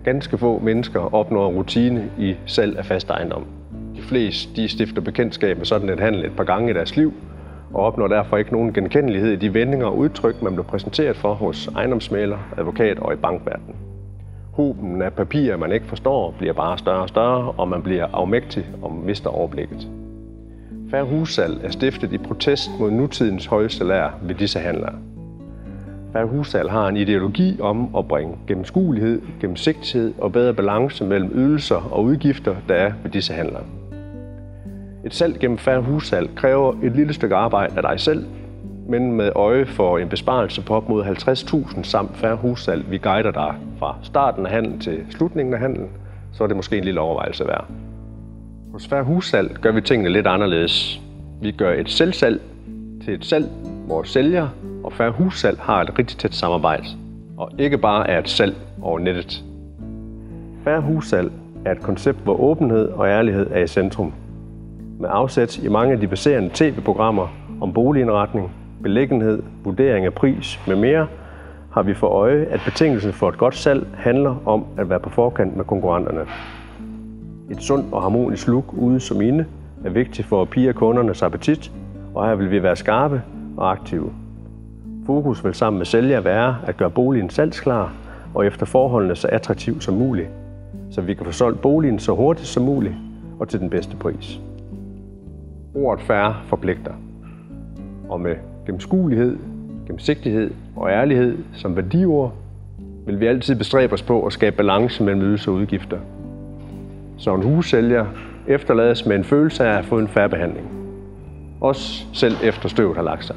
Ganske få mennesker opnår rutine i salg af fast ejendom. De fleste stifter bekendtskab med sådan et handel et par gange i deres liv, og opnår derfor ikke nogen genkendelighed i de vendinger og udtryk, man bliver præsenteret for hos ejendomsmægler, advokat og i bankverdenen. Hoben af papirer, man ikke forstår, bliver bare større og større, og man bliver afmægtig og mister overblikket. Fair Hussalg er stiftet i protest mod nutidens høje salær ved disse handlere. Fair Hussalg har en ideologi om at bringe gennemskuelighed, gennemsigtighed og bedre balance mellem ydelser og udgifter, der er ved disse handlere. Et salg gennem Fair Hussalg kræver et lille stykke arbejde af dig selv, men med øje for en besparelse på op mod 50.000 samt Fair Hussalg, vi guider dig fra starten af handlen til slutningen af handlen, så er det måske en lille overvejelse værd. Hos Fair Hussalg gør vi tingene lidt anderledes. Vi gør et selvsalg til et salg, hvor sælger og Fair Hussalg har et rigtig tæt samarbejde, og ikke bare er et salg over nettet. Fair Hussalg er et koncept, hvor åbenhed og ærlighed er i centrum. Med afsæt i mange af de baserende tv-programmer om boligindretning, beliggenhed, vurdering af pris med mere, har vi for øje, at betingelsen for et godt salg handler om at være på forkant med konkurrenterne. Et sundt og harmonisk look ude som inde er vigtigt for at pirre kundernes appetit, og her vil vi være skarpe og aktive. Fokus vil sammen med sælger være at gøre boligen salgsklar og efter forholdene så attraktiv som muligt, så vi kan få solgt boligen så hurtigt som muligt og til den bedste pris. Ordet fair forpligter, og med gennemskuelighed, gennemsigtighed og ærlighed som værdiord, vil vi altid bestræbe os på at skabe balance mellem ydelser og udgifter, så en hussælger efterlades med en følelse af at have fået en fair behandling. Også selv efter støvet har lagt sig.